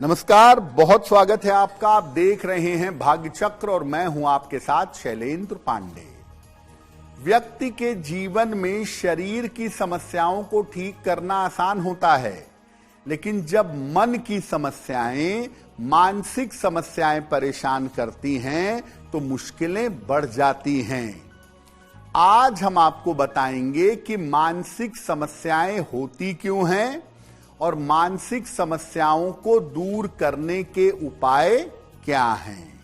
नमस्कार, बहुत स्वागत है आपका। आप देख रहे हैं भाग्य चक्र और मैं हूं आपके साथ शैलेंद्र पांडे। व्यक्ति के जीवन में शरीर की समस्याओं को ठीक करना आसान होता है, लेकिन जब मन की समस्याएं, मानसिक समस्याएं परेशान करती हैं तो मुश्किलें बढ़ जाती हैं। आज हम आपको बताएंगे कि मानसिक समस्याएं होती क्यों हैं और मानसिक समस्याओं को दूर करने के उपाय क्या हैं।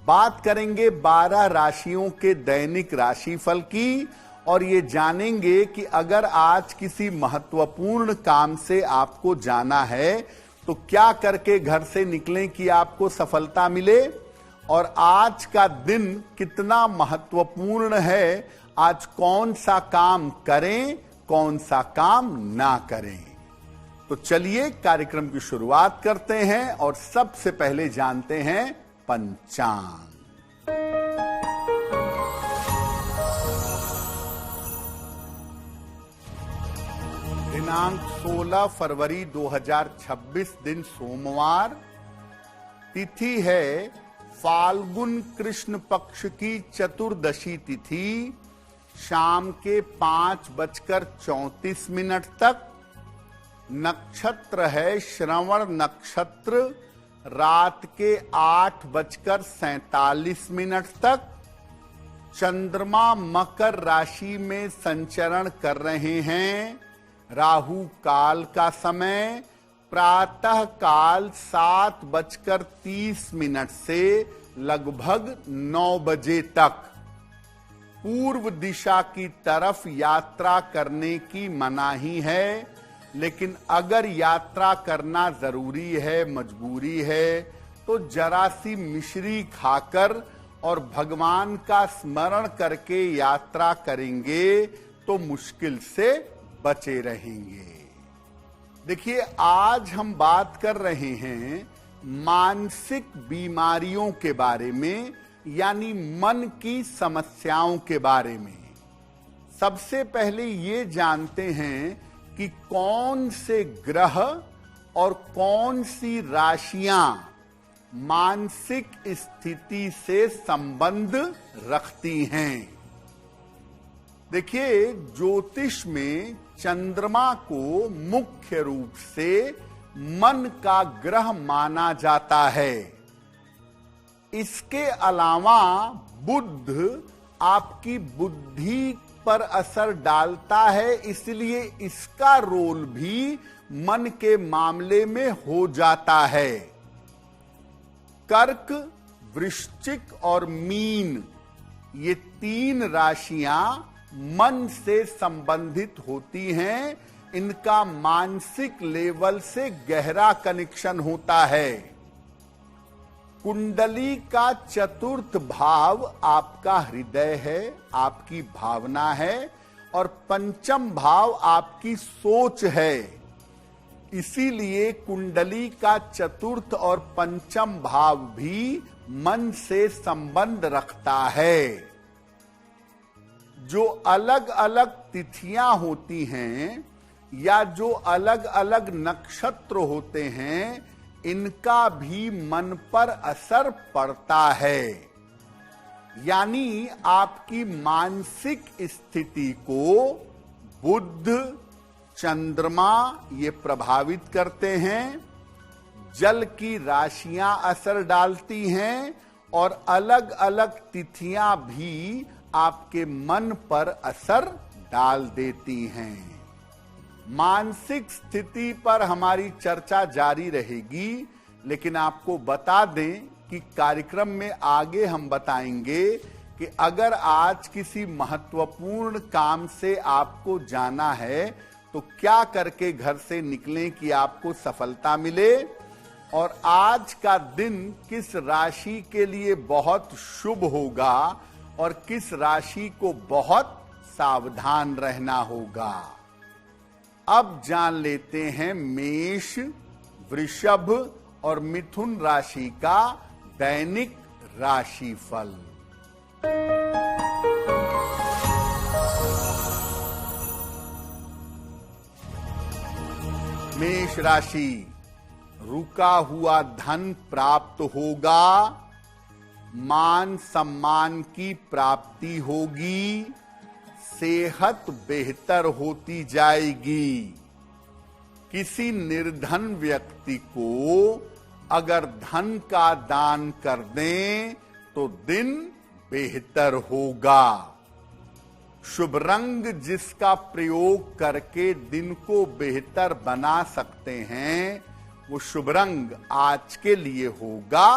बात करेंगे 12 राशियों के दैनिक राशिफल की और ये जानेंगे कि अगर आज किसी महत्वपूर्ण काम से आपको जाना है तो क्या करके घर से निकलें कि आपको सफलता मिले, और आज का दिन कितना महत्वपूर्ण है, आज कौन सा काम करें, कौन सा काम ना करें। तो चलिए कार्यक्रम की शुरुआत करते हैं और सबसे पहले जानते हैं पंचांग। दिनांक 16 फरवरी 2026, दिन सोमवार, तिथि है फाल्गुन कृष्ण पक्ष की चतुर्दशी तिथि, शाम के 5:34 तक। नक्षत्र है श्रवण नक्षत्र, रात के 8:47 तक। चंद्रमा मकर राशि में संचरण कर रहे हैं। राहु काल का समय प्रातः काल 7:30 से लगभग 9 बजे तक। पूर्व दिशा की तरफ यात्रा करने की मनाही है, लेकिन अगर यात्रा करना जरूरी है, मजबूरी है, तो जरा सी मिश्री खाकर और भगवान का स्मरण करके यात्रा करेंगे तो मुश्किल से बचे रहेंगे। देखिए, आज हम बात कर रहे हैं मानसिक बीमारियों के बारे में, यानी मन की समस्याओं के बारे में। सबसे पहले ये जानते हैं कि कौन से ग्रह और कौन सी राशियां मानसिक स्थिति से संबंध रखती हैं। देखिए, ज्योतिष में चंद्रमा को मुख्य रूप से मन का ग्रह माना जाता है। इसके अलावा बुध आपकी बुद्धि पर असर डालता है, इसलिए इसका रोल भी मन के मामले में हो जाता है। कर्क, वृश्चिक और मीन, ये 3 राशियां मन से संबंधित होती हैं। इनका मानसिक लेवल से गहरा कनेक्शन होता है। कुंडली का 4th भाव आपका हृदय है, आपकी भावना है, और 5म भाव आपकी सोच है। इसीलिए कुंडली का 4th और 5म भाव भी मन से संबंध रखता है। जो अलग अलग तिथियां होती हैं या जो अलग अलग नक्षत्र होते हैं, इनका भी मन पर असर पड़ता है। यानी आपकी मानसिक स्थिति को बुध, चंद्रमा ये प्रभावित करते हैं। जल की राशियां असर डालती हैं और अलग अलग तिथियां भी आपके मन पर असर डाल देती हैं। मानसिक स्थिति पर हमारी चर्चा जारी रहेगी, लेकिन आपको बता दें कि कार्यक्रम में आगे हम बताएंगे कि अगर आज किसी महत्वपूर्ण काम से आपको जाना है तो क्या करके घर से निकलें कि आपको सफलता मिले, और आज का दिन किस राशि के लिए बहुत शुभ होगा और किस राशि को बहुत सावधान रहना होगा। अब जान लेते हैं मेष, वृषभ और मिथुन राशि का दैनिक राशिफल। मेष राशि, रुका हुआ धन प्राप्त होगा, मान सम्मान की प्राप्ति होगी, सेहत बेहतर होती जाएगी। किसी निर्धन व्यक्ति को अगर धन का दान कर दें तो दिन बेहतर होगा। शुभ रंग जिसका प्रयोग करके दिन को बेहतर बना सकते हैं, वो शुभ रंग आज के लिए होगा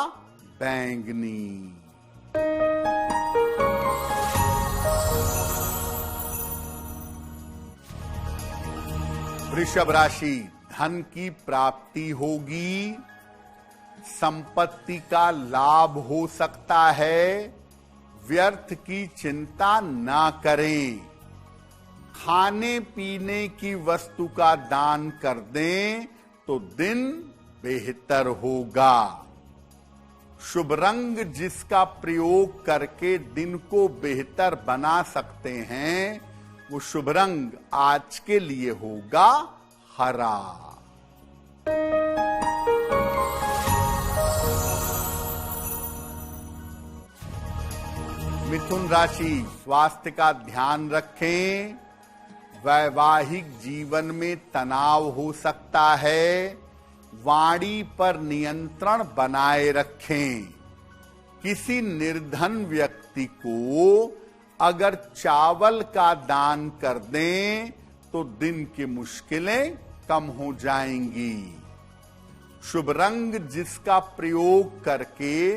बैंगनी। वृषभ राशि, धन की प्राप्ति होगी, संपत्ति का लाभ हो सकता है, व्यर्थ की चिंता ना करें। खाने पीने की वस्तु का दान कर दें तो दिन बेहतर होगा। शुभ रंग जिसका प्रयोग करके दिन को बेहतर बना सकते हैं, वो शुभ रंग आज के लिए होगा हरा। मिथुन राशि, स्वास्थ्य का ध्यान रखें, वैवाहिक जीवन में तनाव हो सकता है, वाणी पर नियंत्रण बनाए रखें। किसी निर्धन व्यक्ति को अगर चावल का दान कर दें तो दिन की मुश्किलें कम हो जाएंगी। शुभ रंग जिसका प्रयोग करके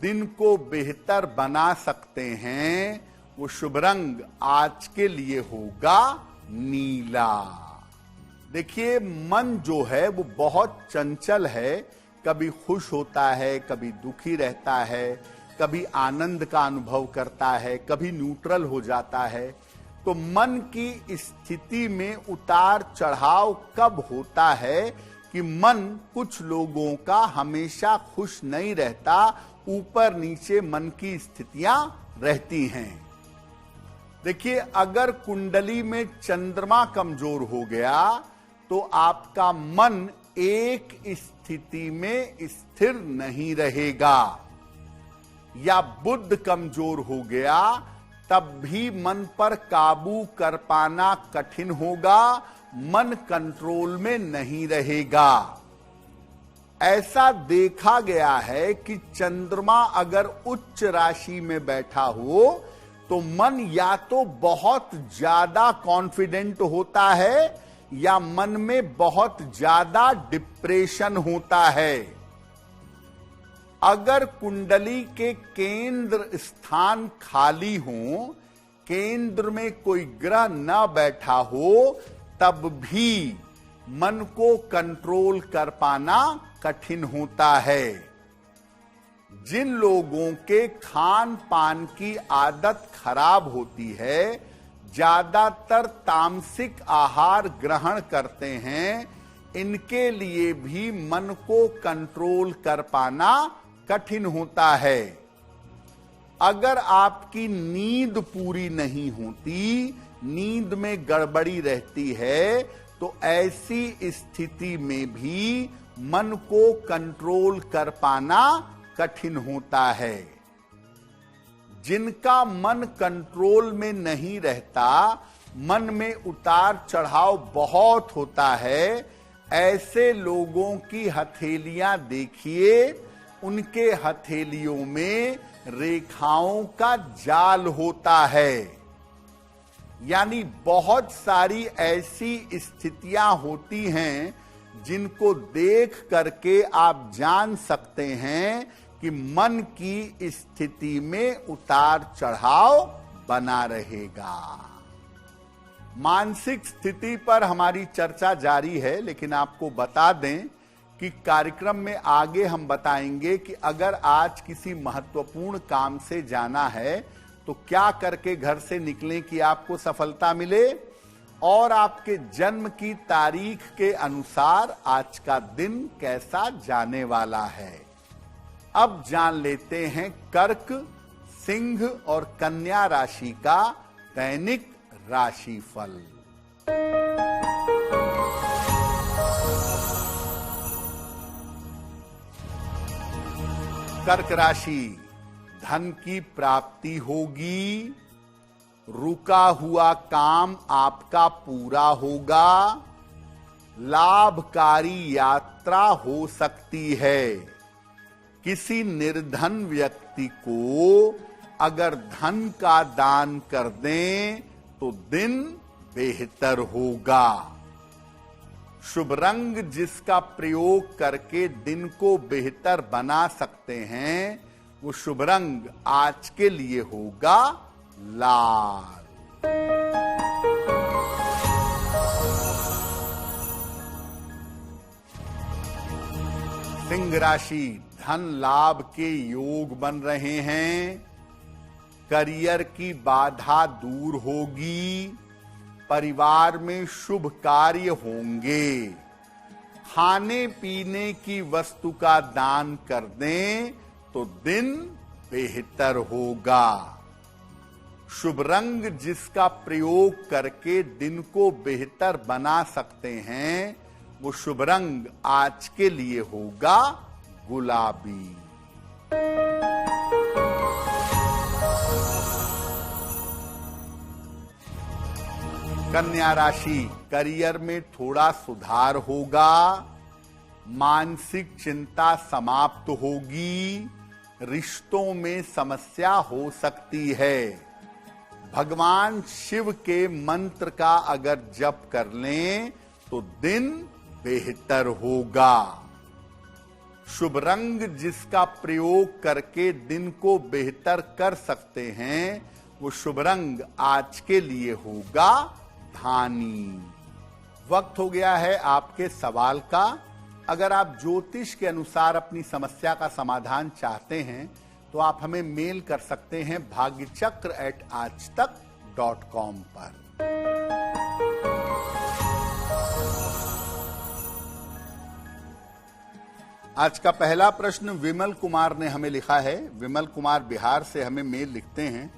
दिन को बेहतर बना सकते हैं, वो शुभ रंग आज के लिए होगा नीला। देखिए, मन जो है वो बहुत चंचल है, कभी खुश होता है, कभी दुखी रहता है, कभी आनंद का अनुभव करता है, कभी न्यूट्रल हो जाता है। तो मन की स्थिति में उतार चढ़ाव कब होता है कि मन कुछ लोगों का हमेशा खुश नहीं रहता, ऊपर नीचे मन की स्थितियां रहती हैं। देखिए, अगर कुंडली में चंद्रमा कमजोर हो गया तो आपका मन एक स्थिति में स्थिर नहीं रहेगा, या बुध कमजोर हो गया तब भी मन पर काबू कर पाना कठिन होगा, मन कंट्रोल में नहीं रहेगा। ऐसा देखा गया है कि चंद्रमा अगर उच्च राशि में बैठा हो तो मन या तो बहुत ज्यादा कॉन्फिडेंट होता है या मन में बहुत ज्यादा डिप्रेशन होता है। अगर कुंडली के केंद्र स्थान खाली हो, केंद्र में कोई ग्रह न बैठा हो, तब भी मन को कंट्रोल कर पाना कठिन होता है। जिन लोगों के खान पान की आदत खराब होती है, ज्यादातर तामसिक आहार ग्रहण करते हैं, इनके लिए भी मन को कंट्रोल कर पाना कठिन होता है। अगर आपकी नींद पूरी नहीं होती, नींद में गड़बड़ी रहती है, तो ऐसी स्थिति में भी मन को कंट्रोल कर पाना कठिन होता है। जिनका मन कंट्रोल में नहीं रहता, मन में उतार चढ़ाव बहुत होता है, ऐसे लोगों की हथेलियां देखिए, उनके हथेलियों में रेखाओं का जाल होता है। यानी बहुत सारी ऐसी स्थितियां होती हैं जिनको देख करके आप जान सकते हैं कि मन की स्थिति में उतार चढ़ाव बना रहेगा। मानसिक स्थिति पर हमारी चर्चा जारी है, लेकिन आपको बता दें कि कार्यक्रम में आगे हम बताएंगे कि अगर आज किसी महत्वपूर्ण काम से जाना है तो क्या करके घर से निकलें कि आपको सफलता मिले, और आपके जन्म की तारीख के अनुसार आज का दिन कैसा जाने वाला है। अब जान लेते हैं कर्क, सिंह और कन्या राशि का दैनिक राशिफल। कर्क राशि, धन की प्राप्ति होगी, रुका हुआ काम आपका पूरा होगा, लाभकारी यात्रा हो सकती है। किसी निर्धन व्यक्ति को अगर धन का दान कर दें तो दिन बेहतर होगा। शुभ रंग जिसका प्रयोग करके दिन को बेहतर बना सकते हैं, वो शुभ रंग आज के लिए होगा लाल। सिंह राशि, धन लाभ के योग बन रहे हैं, करियर की बाधा दूर होगी, परिवार में शुभ कार्य होंगे, खाने पीने की वस्तु का दान कर दें तो दिन बेहतर होगा। शुभ रंग जिसका प्रयोग करके दिन को बेहतर बना सकते हैं, वो शुभ रंग आज के लिए होगा गुलाबी। कन्या राशि, करियर में थोड़ा सुधार होगा, मानसिक चिंता समाप्त होगी, रिश्तों में समस्या हो सकती है। भगवान शिव के मंत्र का अगर जप कर लें तो दिन बेहतर होगा। शुभ रंग जिसका प्रयोग करके दिन को बेहतर कर सकते हैं, वो शुभ रंग आज के लिए होगा धानी। वक्त हो गया है आपके सवाल का। अगर आप ज्योतिष के अनुसार अपनी समस्या का समाधान चाहते हैं तो आप हमें मेल कर सकते हैं bhagyachakra@aajtak.com पर। आज का पहला प्रश्न विमल कुमार ने हमें लिखा है। विमल कुमार बिहार से हमें मेल लिखते हैं।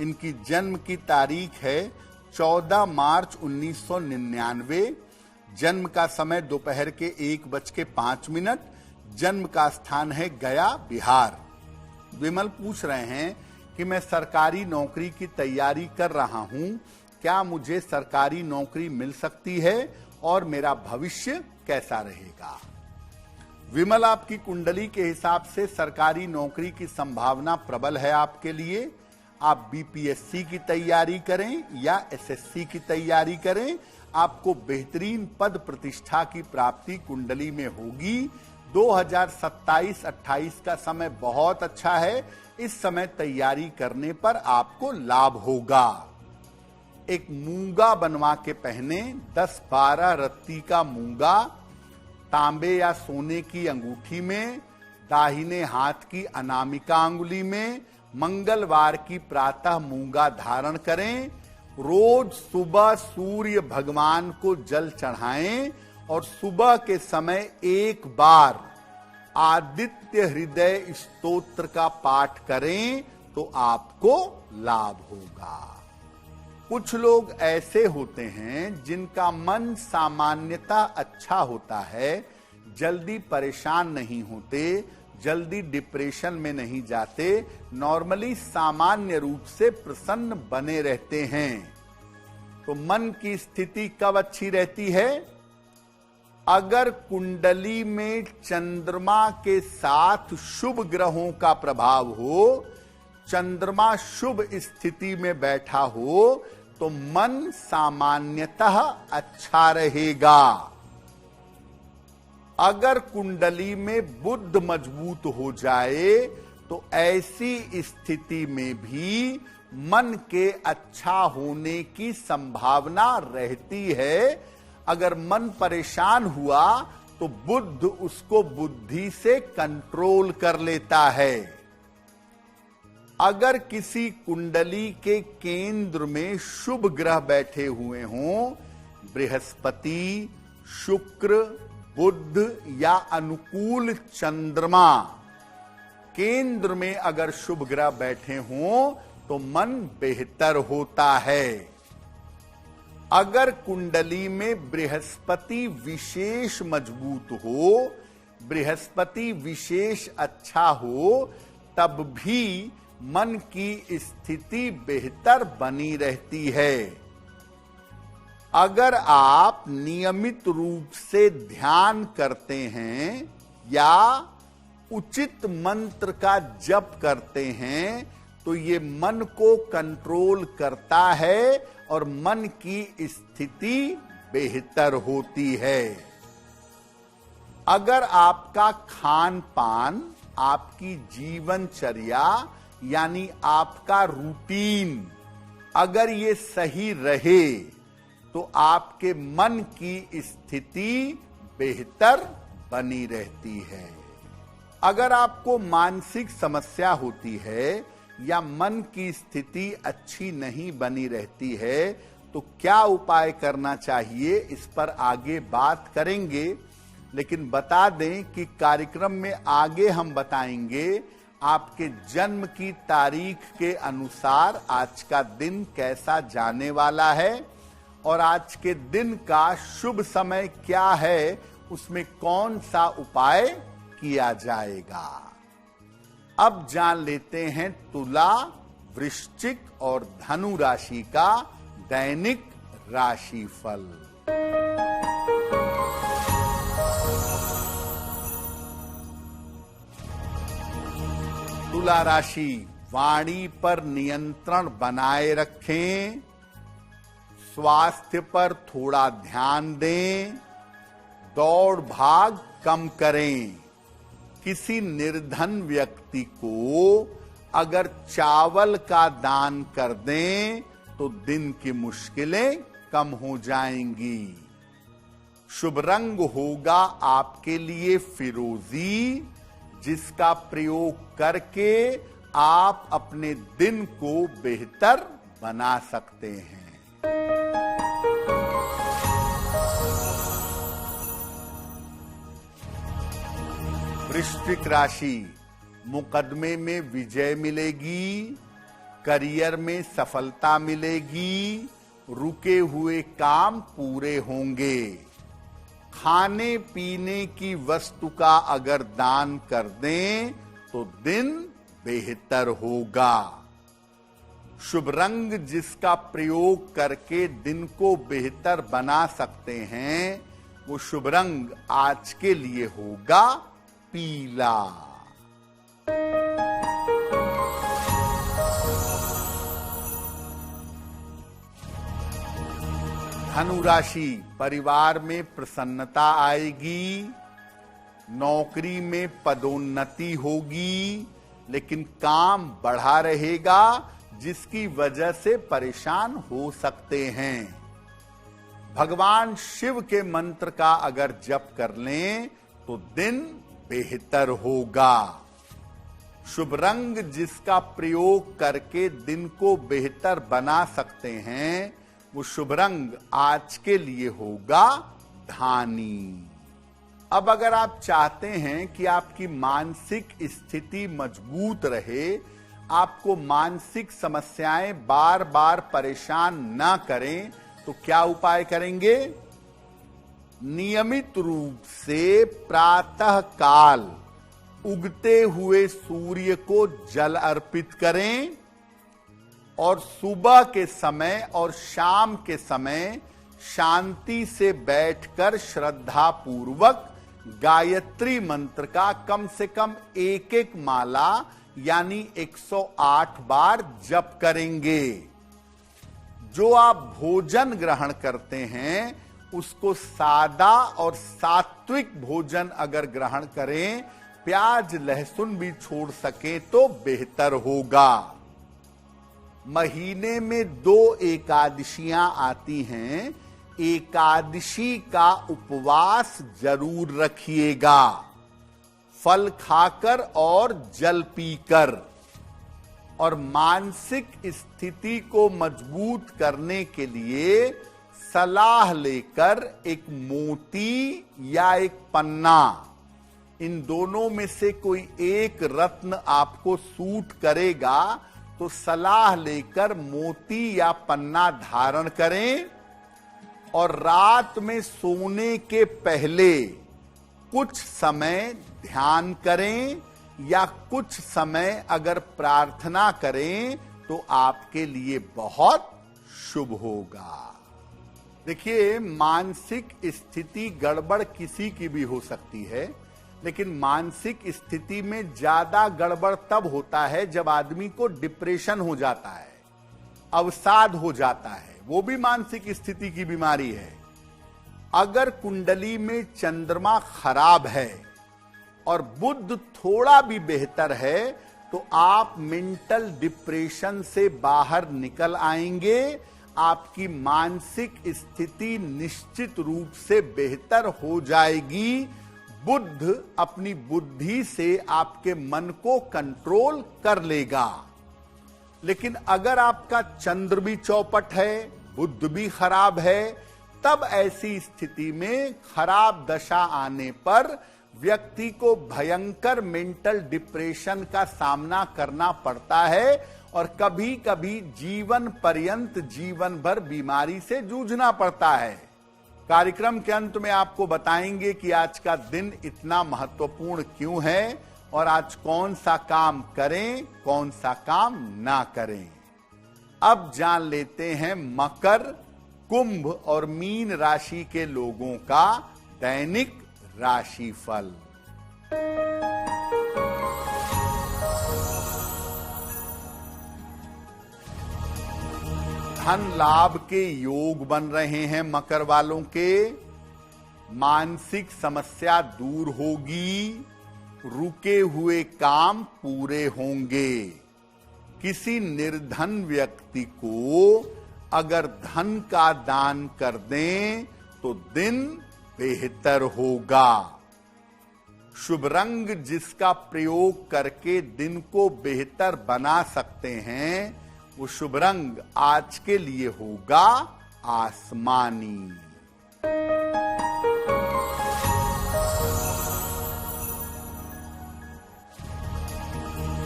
इनकी जन्म की तारीख है 14 मार्च 1999। जन्म का समय दोपहर के 1:05। जन्म का स्थान है गया, बिहार। विमल पूछ रहे हैं कि मैं सरकारी नौकरी की तैयारी कर रहा हूं, क्या मुझे सरकारी नौकरी मिल सकती है और मेरा भविष्य कैसा रहेगा? विमल, आपकी कुंडली के हिसाब से सरकारी नौकरी की संभावना प्रबल है आपके लिए। आप बीपीएससी की तैयारी करें या एसएससी की तैयारी करें, आपको बेहतरीन पद प्रतिष्ठा की प्राप्ति कुंडली में होगी। 2027-28 का समय बहुत अच्छा है। इस समय तैयारी करने पर आपको लाभ होगा। एक मूंगा बनवा के पहने, 10-12 रत्ती का मूंगा तांबे या सोने की अंगूठी में, दाहिने हाथ की अनामिका अंगुली में, मंगलवार की प्रातः मूंगा धारण करें। रोज सुबह सूर्य भगवान को जल चढ़ाएं और सुबह के समय एक बार आदित्य हृदय स्तोत्र का पाठ करें तो आपको लाभ होगा। कुछ लोग ऐसे होते हैं जिनका मन सामान्यतः अच्छा होता है, जल्दी परेशान नहीं होते, जल्दी डिप्रेशन में नहीं जाते, नॉर्मली सामान्य रूप से प्रसन्न बने रहते हैं। तो मन की स्थिति कब अच्छी रहती है? अगर कुंडली में चंद्रमा के साथ शुभ ग्रहों का प्रभाव हो, चंद्रमा शुभ स्थिति में बैठा हो, तो मन सामान्यतः अच्छा रहेगा। अगर कुंडली में बुध मजबूत हो जाए तो ऐसी स्थिति में भी मन के अच्छा होने की संभावना रहती है। अगर मन परेशान हुआ तो बुध उसको बुद्धि से कंट्रोल कर लेता है। अगर किसी कुंडली के केंद्र में शुभ ग्रह बैठे हुए हों, बृहस्पति, शुक्र, बुध या अनुकूल चंद्रमा केंद्र में अगर शुभ ग्रह बैठे हों तो मन बेहतर होता है। अगर कुंडली में बृहस्पति विशेष मजबूत हो, बृहस्पति विशेष अच्छा हो तब भी मन की स्थिति बेहतर बनी रहती है। अगर आप नियमित रूप से ध्यान करते हैं या उचित मंत्र का जप करते हैं तो ये मन को कंट्रोल करता है और मन की स्थिति बेहतर होती है। अगर आपका खान पान, आपकी जीवनचर्या यानी आपका रूटीन अगर ये सही रहे तो आपके मन की स्थिति बेहतर बनी रहती है। अगर आपको मानसिक समस्या होती है या मन की स्थिति अच्छी नहीं बनी रहती है तो क्या उपाय करना चाहिए, इस पर आगे बात करेंगे। लेकिन बता दें कि कार्यक्रम में आगे हम बताएंगे आपके जन्म की तारीख के अनुसार आज का दिन कैसा जाने वाला है और आज के दिन का शुभ समय क्या है, उसमें कौन सा उपाय किया जाएगा। अब जान लेते हैं तुला, वृश्चिक और धनु राशि का दैनिक राशिफल। तुला राशि, वाणी पर नियंत्रण बनाए रखें, स्वास्थ्य पर थोड़ा ध्यान दें, दौड़ भाग कम करें। किसी निर्धन व्यक्ति को अगर चावल का दान कर दें तो दिन की मुश्किलें कम हो जाएंगी। शुभ रंग होगा आपके लिए फिरोजी, जिसका प्रयोग करके आप अपने दिन को बेहतर बना सकते हैं। वृश्चिक राशि, मुकदमे में विजय मिलेगी, करियर में सफलता मिलेगी, रुके हुए काम पूरे होंगे। खाने पीने की वस्तु का अगर दान कर दें तो दिन बेहतर होगा। शुभ रंग जिसका प्रयोग करके दिन को बेहतर बना सकते हैं वो शुभ रंग आज के लिए होगा पीला। धनु राशि, परिवार में प्रसन्नता आएगी, नौकरी में पदोन्नति होगी, लेकिन काम बढ़ा रहेगा जिसकी वजह से परेशान हो सकते हैं। भगवान शिव के मंत्र का अगर जप कर लें तो दिन बेहतर होगा। शुभ रंग जिसका प्रयोग करके दिन को बेहतर बना सकते हैं वो शुभ रंग आज के लिए होगा धानी। अब अगर आप चाहते हैं कि आपकी मानसिक स्थिति मजबूत रहे, आपको मानसिक समस्याएं बार बार परेशान ना करें, तो क्या उपाय करेंगे? नियमित रूप से प्रातः काल उगते हुए सूर्य को जल अर्पित करें और सुबह के समय और शाम के समय शांति से बैठकर श्रद्धा पूर्वक गायत्री मंत्र का कम से कम एक एक माला यानी 108 बार जप करेंगे। जो आप भोजन ग्रहण करते हैं उसको सादा और सात्विक भोजन अगर ग्रहण करें, प्याज लहसुन भी छोड़ सकें तो बेहतर होगा। महीने में 2 एकादशियां आती हैं, एकादशी का उपवास जरूर रखिएगा, फल खाकर और जल पीकर। और मानसिक स्थिति को मजबूत करने के लिए सलाह लेकर एक मोती या एक पन्ना, इन दोनों में से कोई एक रत्न आपको सूट करेगा तो सलाह लेकर मोती या पन्ना धारण करें और रात में सोने के पहले कुछ समय ध्यान करें या कुछ समय अगर प्रार्थना करें तो आपके लिए बहुत शुभ होगा। देखिए, मानसिक स्थिति गड़बड़ किसी की भी हो सकती है, लेकिन मानसिक स्थिति में ज्यादा गड़बड़ तब होता है जब आदमी को डिप्रेशन हो जाता है, अवसाद हो जाता है, वो भी मानसिक स्थिति की बीमारी है। अगर कुंडली में चंद्रमा खराब है और बुध थोड़ा भी बेहतर है तो आप मेंटल डिप्रेशन से बाहर निकल आएंगे। आपकी मानसिक स्थिति निश्चित रूप से बेहतर हो जाएगी। बुध अपनी बुद्धि से आपके मन को कंट्रोल कर लेगा। लेकिन अगर आपका चंद्र भी चौपट है, बुध भी खराब है, तब ऐसी स्थिति में खराब दशा आने पर व्यक्ति को भयंकर मेंटल डिप्रेशन का सामना करना पड़ता है और कभी कभी जीवन पर्यंत, जीवन भर बीमारी से जूझना पड़ता है। कार्यक्रम के अंत में आपको बताएंगे कि आज का दिन इतना महत्वपूर्ण क्यों है और आज कौन सा काम करें, कौन सा काम ना करें। अब जान लेते हैं मकर, कुंभ और मीन राशि के लोगों का दैनिक राशिफल। धन लाभ के योग बन रहे हैं मकर वालों के। मानसिक समस्या दूर होगी। रुके हुए काम पूरे होंगे। किसी निर्धन व्यक्ति को अगर धन का दान कर दें तो दिन बेहतर होगा। शुभ रंग जिसका प्रयोग करके दिन को बेहतर बना सकते हैं, वो शुभ रंग आज के लिए होगा आसमानी।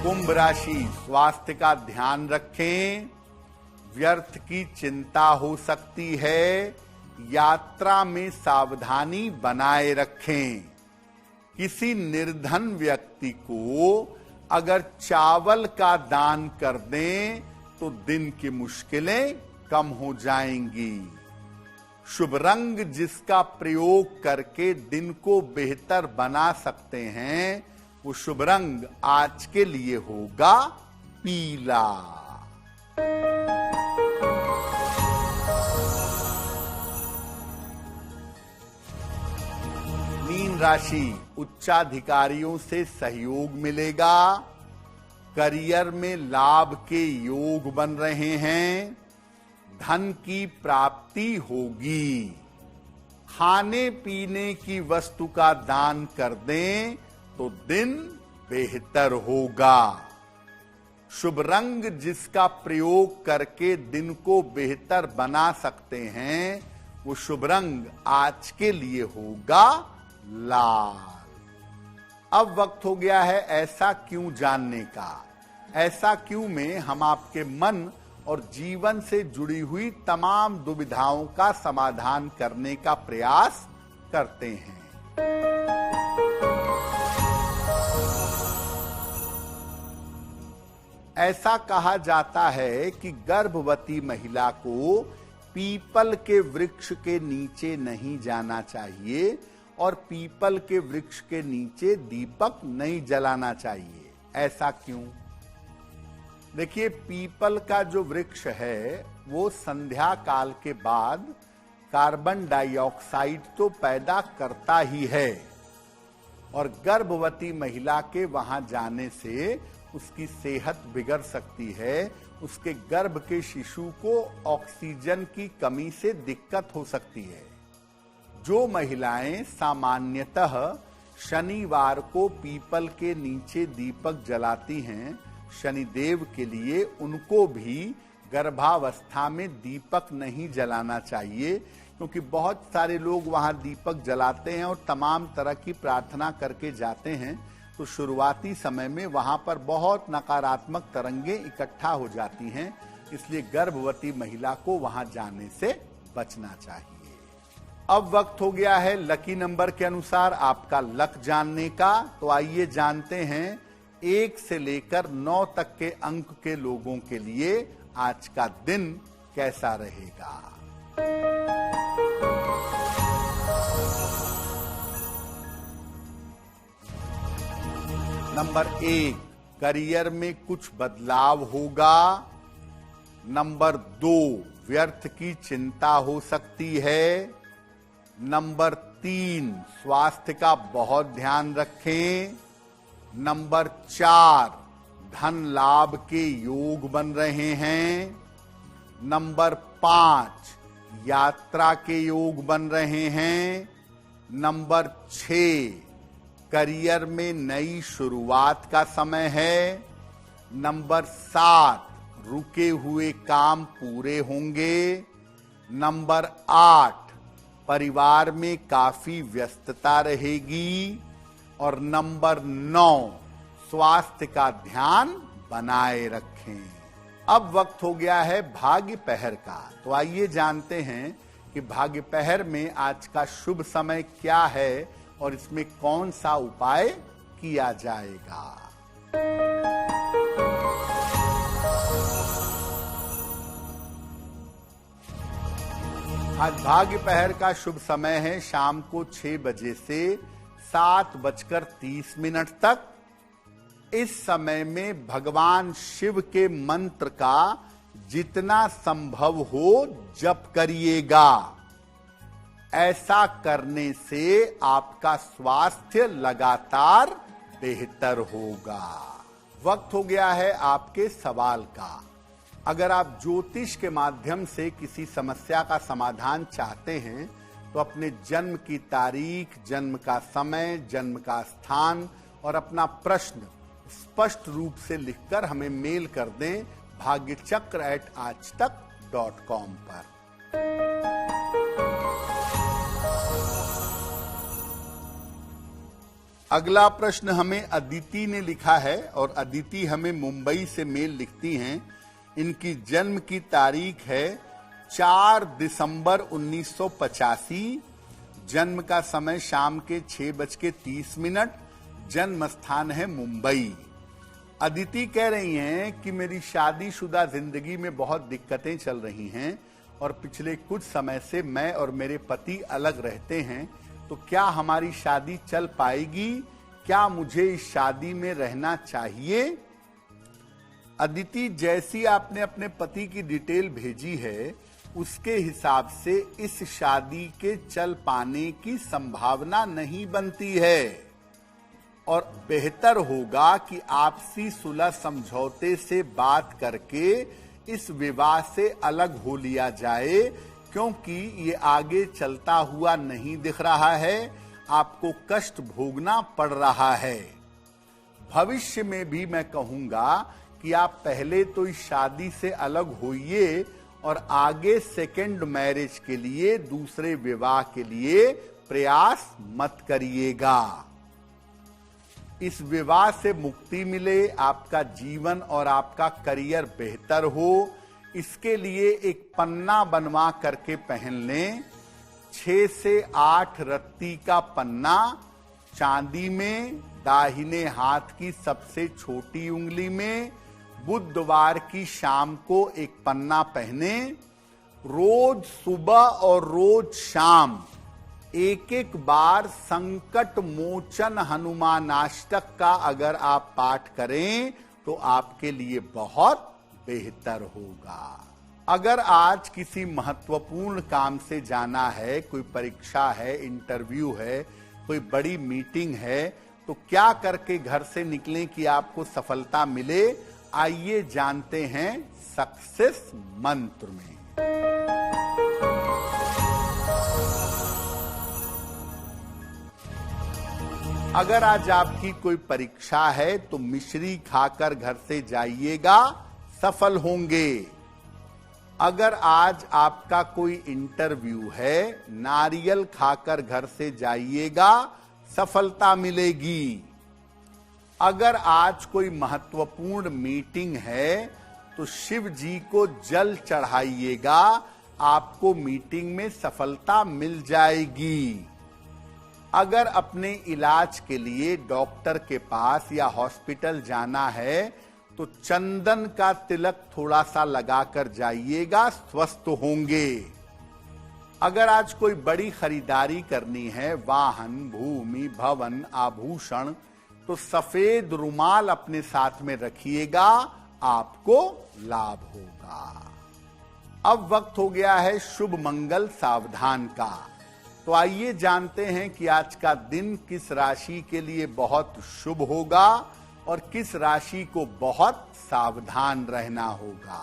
कुंभ राशि, स्वास्थ्य का ध्यान रखें। व्यर्थ की चिंता हो सकती है। यात्रा में सावधानी बनाए रखें। किसी निर्धन व्यक्ति को अगर चावल का दान कर दें तो दिन की मुश्किलें कम हो जाएंगी। शुभ रंग जिसका प्रयोग करके दिन को बेहतर बना सकते हैं, वो शुभ रंग आज के लिए होगा पीला। मीन राशि, उच्चाधिकारियों से सहयोग मिलेगा। करियर में लाभ के योग बन रहे हैं। धन की प्राप्ति होगी। खाने पीने की वस्तु का दान कर दें तो दिन बेहतर होगा। शुभ रंग जिसका प्रयोग करके दिन को बेहतर बना सकते हैं, वो शुभ रंग आज के लिए होगा लाल। अब वक्त हो गया है ऐसा क्यों जानने का। ऐसा क्यों में हम आपके मन और जीवन से जुड़ी हुई तमाम दुविधाओं का समाधान करने का प्रयास करते हैं। ऐसा कहा जाता है कि गर्भवती महिला को पीपल के वृक्ष के नीचे नहीं जाना चाहिए और पीपल के वृक्ष के नीचे दीपक नहीं जलाना चाहिए। ऐसा क्यों? देखिए, पीपल का जो वृक्ष है वो संध्या काल के बाद कार्बन डाइऑक्साइड तो पैदा करता ही है और गर्भवती महिला के वहां जाने से उसकी सेहत बिगड़ सकती है। उसके गर्भ के शिशु को ऑक्सीजन की कमी से दिक्कत हो सकती है। जो महिलाएं सामान्यतः शनिवार को पीपल के नीचे दीपक जलाती हैं, शनिदेव के लिए उनको भी गर्भावस्था में दीपक नहीं जलाना चाहिए, क्योंकि बहुत सारे लोग वहां दीपक जलाते हैं और तमाम तरह की प्रार्थना करके जाते हैं, तो शुरुआती समय में वहां पर बहुत नकारात्मक तरंगें इकट्ठा हो जाती हैं। इसलिए गर्भवती महिला को वहां जाने से बचना चाहिए। अब वक्त हो गया है लकी नंबर के अनुसार आपका लक जानने का। तो आइए जानते हैं 1 से लेकर 9 तक के अंक के लोगों के लिए आज का दिन कैसा रहेगा। नंबर 1, करियर में कुछ बदलाव होगा। नंबर 2, व्यर्थ की चिंता हो सकती है। नंबर 3, स्वास्थ्य का बहुत ध्यान रखें। नंबर 4, धन लाभ के योग बन रहे हैं। नंबर 5, यात्रा के योग बन रहे हैं। नंबर 6, करियर में नई शुरुआत का समय है। नंबर 7, रुके हुए काम पूरे होंगे। नंबर 8, परिवार में काफी व्यस्तता रहेगी। और नंबर 9, स्वास्थ्य का ध्यान बनाए रखें। अब वक्त हो गया है भाग्य पहर का। तो आइए जानते हैं कि भाग्य पहर में आज का शुभ समय क्या है और इसमें कौन सा उपाय किया जाएगा। आज भाग्य पहर का शुभ समय है शाम को 6 बजे से 7:30 तक। इस समय में भगवान शिव के मंत्र का जितना संभव हो जप करिएगा। ऐसा करने से आपका स्वास्थ्य लगातार बेहतर होगा। वक्त हो गया है आपके सवाल का। अगर आप ज्योतिष के माध्यम से किसी समस्या का समाधान चाहते हैं तो अपने जन्म की तारीख, जन्म का समय, जन्म का स्थान और अपना प्रश्न स्पष्ट रूप से लिखकर हमें मेल कर दें bhagyachakra@aajtak.com पर। अगला प्रश्न हमें अदिति ने लिखा है और अदिति हमें मुंबई से मेल लिखती हैं। इनकी जन्म की तारीख है 4 दिसंबर 1985। जन्म का समय शाम के 6:30। जन्म स्थान है मुंबई। अदिति कह रही हैं कि मेरी शादीशुदा जिंदगी में बहुत दिक्कतें चल रही हैं और पिछले कुछ समय से मैं और मेरे पति अलग रहते हैं। तो क्या हमारी शादी चल पाएगी? क्या मुझे इस शादी में रहना चाहिए? अदिति, जैसी आपने अपने पति की डिटेल भेजी है उसके हिसाब से इस शादी के चल पाने की संभावना नहीं बनती है और बेहतर होगा कि आपसी सुलह समझौते से बात करके इस विवाह से अलग हो लिया जाए, क्योंकि ये आगे चलता हुआ नहीं दिख रहा है। आपको कष्ट भोगना पड़ रहा है। भविष्य में भी मैं कहूंगा कि आप पहले तो इस शादी से अलग होइए और आगे सेकंड मैरिज के लिए, दूसरे विवाह के लिए प्रयास मत करिएगा। इस विवाह से मुक्ति मिले, आपका जीवन और आपका करियर बेहतर हो, इसके लिए एक पन्ना बनवा करके पहन लें। 6 से 8 रत्ती का पन्ना चांदी में, दाहिने हाथ की सबसे छोटी उंगली में, बुधवार की शाम को एक पन्ना पहने। रोज सुबह और रोज शाम एक बार संकट मोचन हनुमानाष्टक का अगर आप पाठ करें तो आपके लिए बहुत बेहतर होगा। अगर आज किसी महत्वपूर्ण काम से जाना है, कोई परीक्षा है, इंटरव्यू है, कोई बड़ी मीटिंग है, तो क्या करके घर से निकलें कि आपको सफलता मिले? आइए जानते हैं सक्सेस मंत्र में। अगर आज आपकी कोई परीक्षा है तो मिश्री खाकर घर से जाइएगा, सफल होंगे। अगर आज आपका कोई इंटरव्यू है, नारियल खाकर घर से जाइएगा, सफलता मिलेगी। अगर आज कोई महत्वपूर्ण मीटिंग है तो शिव जी को जल चढ़ाइएगा, आपको मीटिंग में सफलता मिल जाएगी। अगर अपने इलाज के लिए डॉक्टर के पास या हॉस्पिटल जाना है तो चंदन का तिलक थोड़ा सा लगाकर जाइएगा, स्वस्थ होंगे। अगर आज कोई बड़ी खरीदारी करनी है, वाहन, भूमि, भवन, आभूषण, तो सफेद रुमाल अपने साथ में रखिएगा, आपको लाभ होगा। अब वक्त हो गया है शुभ मंगल सावधान का। तो आइए जानते हैं कि आज का दिन किस राशि के लिए बहुत शुभ होगा और किस राशि को बहुत सावधान रहना होगा।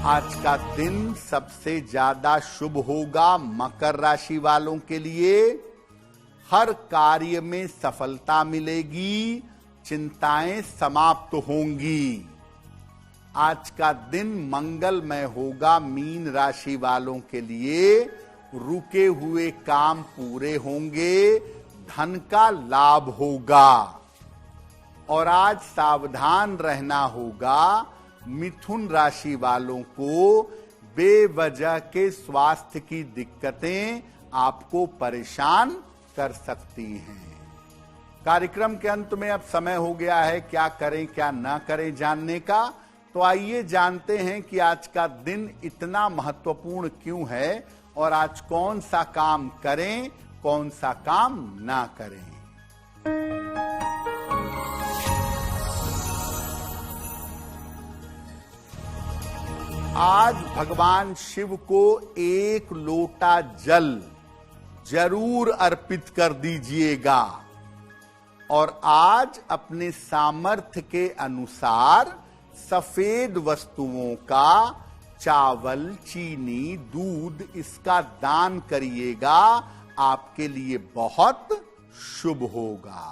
आज का दिन सबसे ज्यादा शुभ होगा मकर राशि वालों के लिए। हर कार्य में सफलता मिलेगी, चिंताएं समाप्त होंगी। आज का दिन मंगलमय होगा मीन राशि वालों के लिए। रुके हुए काम पूरे होंगे, धन का लाभ होगा। और आज सावधान रहना होगा मिथुन राशि वालों को। बेवजह के स्वास्थ्य की दिक्कतें आपको परेशान कर सकती हैं। कार्यक्रम के अंत में अब समय हो गया है क्या करें क्या ना करें जानने का। तो आइए जानते हैं कि आज का दिन इतना महत्वपूर्ण क्यों है और आज कौन सा काम करें, कौन सा काम ना करें। आज भगवान शिव को 1 लोटा जल जरूर अर्पित कर दीजिएगा और आज अपने सामर्थ्य के अनुसार सफेद वस्तुओं का, चावल, चीनी, दूध, इसका दान करिएगा, आपके लिए बहुत शुभ होगा।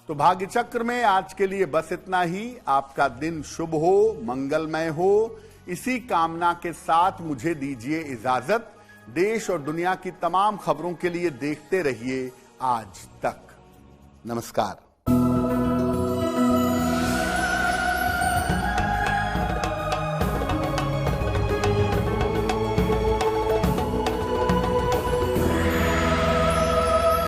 तो भाग्य चक्र में आज के लिए बस इतना ही। आपका दिन शुभ हो, मंगलमय हो, इसी कामना के साथ मुझे दीजिए इजाजत। देश और दुनिया की तमाम खबरों के लिए देखते रहिए आज तक। नमस्कार।